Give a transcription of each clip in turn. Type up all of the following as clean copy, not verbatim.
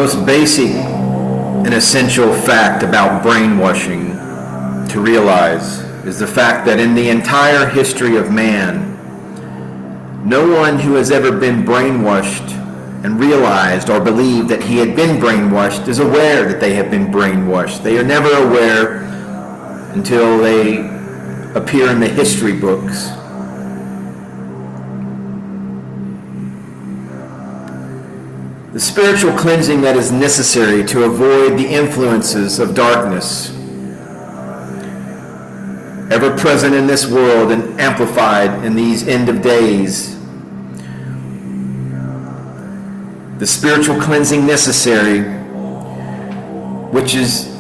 most basic and essential fact about brainwashing to realize is the fact that in the entire history of man, no one who has ever been brainwashed and realized or believed that he had been brainwashed is aware that they have been brainwashed. They are never aware until they appear in the history books. The spiritual cleansing that is necessary to avoid the influences of darkness, ever present in this world and amplified in these end of days. The spiritual cleansing necessary, which is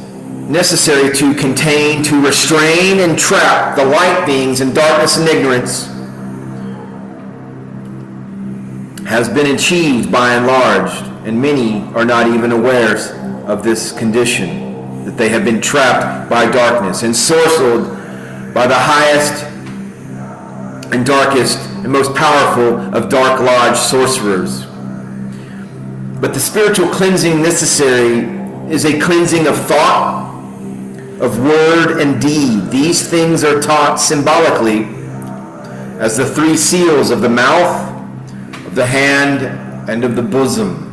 necessary to contain, to restrain and trap the light beings in darkness and ignorance, has been achieved by and large, and many are not even aware of this condition, that they have been trapped by darkness, ensorcelled by the highest and darkest and most powerful of dark lodge sorcerers. But the spiritual cleansing necessary is a cleansing of thought, of word and deed. These things are taught symbolically as the three seals of the mouth, of the hand, and of the bosom.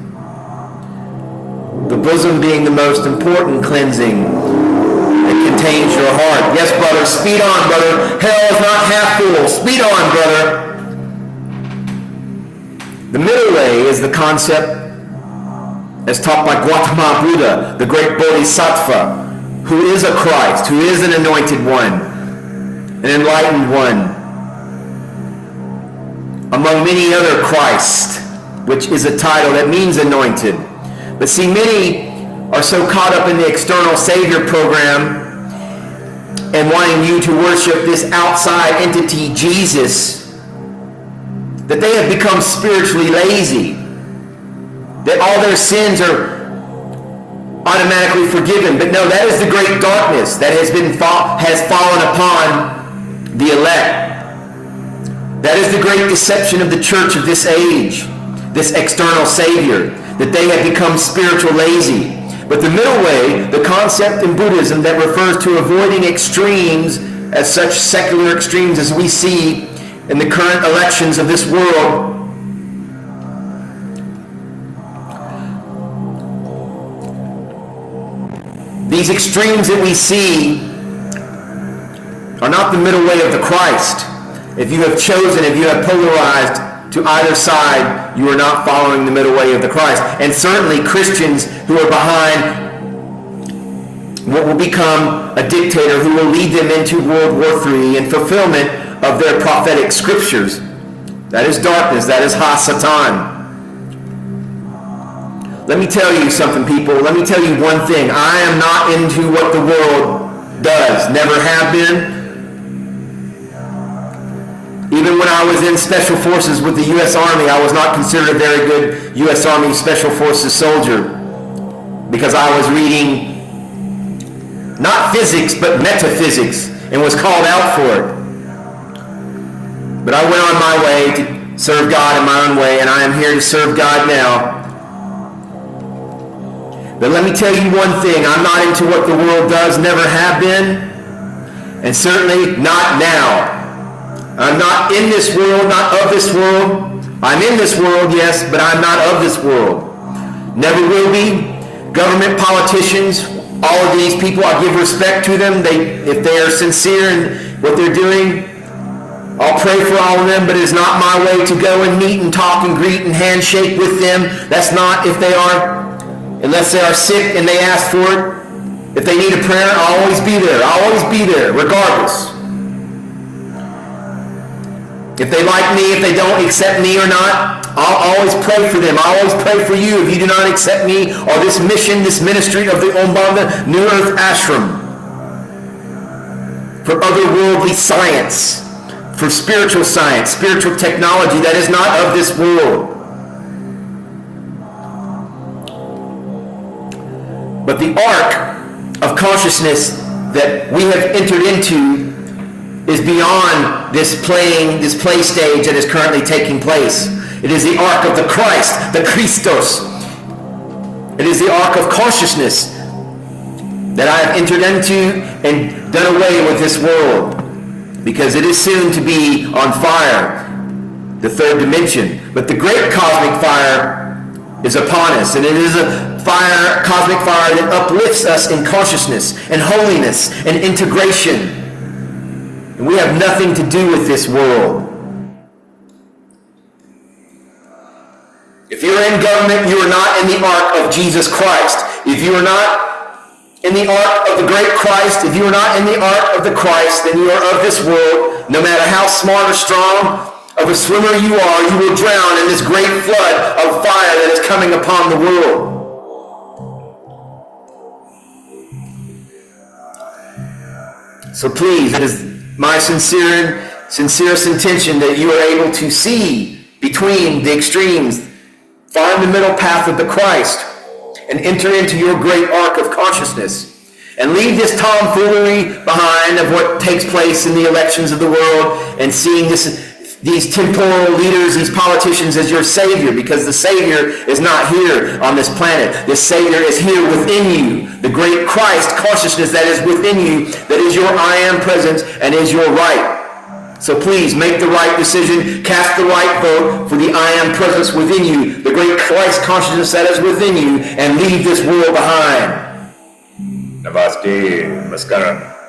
The bosom being the most important cleansing that contains your heart. Yes, brother, speed on, brother. Hell is not half full. Speed on, brother. The middle way is the concept as taught by Gautama Buddha, the great Bodhisattva, who is a Christ, who is an anointed one, an enlightened one, among many other Christ, which is a title that means anointed. But see, many are so caught up in the external Savior program and wanting you to worship this outside entity, Jesus, that they have become spiritually lazy, that all their sins are automatically forgiven. But no, that is the great darkness that has fallen upon the elect. That is the great deception of the church of this age, this external Savior, that they have become spiritual lazy. But the middle way, the concept in Buddhism that refers to avoiding extremes, as such secular extremes as we see in the current elections of this world, these extremes that we see are not the middle way of the Christ. If you have chosen, if you have polarized to either side, you are not following the middle way of the Christ. And certainly Christians who are behind what will become a dictator who will lead them into World War III and fulfillment of their prophetic scriptures. That is darkness. That is Ha-Satan. Let me tell you something, people. Let me tell you one thing. I am not into what the world does. Never have been. Even when I was in Special Forces with the U.S. Army, I was not considered a very good U.S. Army Special Forces soldier because I was reading not physics, but metaphysics and was called out for it. But I went on my way to serve God in my own way, and I am here to serve God now. But let me tell you one thing. I'm not into what the world does, never have been, and certainly not now. I'm not in this world, not of this world. I'm in this world, yes, but I'm not of this world. Never will be. Government politicians, all of these people, I give respect to them. If they are sincere in what they're doing, I'll pray for all of them, but it is not my way to go and meet and talk and greet and handshake with them. That's not if they are, unless they are sick and they ask for it. If they need a prayer, I'll always be there. I'll always be there, regardless. If they like me, if they don't accept me or not, I'll always pray for them. I'll always pray for you if you do not accept me or this mission, this ministry of the Umbanda New Earth Ashram. For otherworldly science, for spiritual science, spiritual technology that is not of this world. But the arc of consciousness that we have entered into is beyond this play stage that is currently taking place. It is the ark of the Christ, the Christos. It is the ark of consciousness that I have entered into and done away with this world, because it is soon to be on fire, the third dimension. But the great cosmic fire is upon us, and it is a fire, cosmic fire, that uplifts us in consciousness and holiness and integration. And we have nothing to do with this world. If you're in government, you are not in the ark of Jesus Christ. If you are not in the ark of the great Christ, if you are not in the ark of the Christ, then you are of this world. No matter how smart or strong of a swimmer you are, you will drown in this great flood of fire that is coming upon the world. So please, it is my sincerest intention that you are able to see between the extremes, find the middle path of the Christ, and enter into your great ark of consciousness. And leave this tomfoolery behind of what takes place in the elections of the world, and seeing these temporal leaders, these politicians, as your Savior, because the Savior is not here on this planet. The Savior is here within you. The great Christ consciousness that is within you, that is your I am presence and is your right. So please make the right decision, cast the right vote for the I am presence within you, the great Christ consciousness that is within you, and leave this world behind. Namaste, Namaskaram.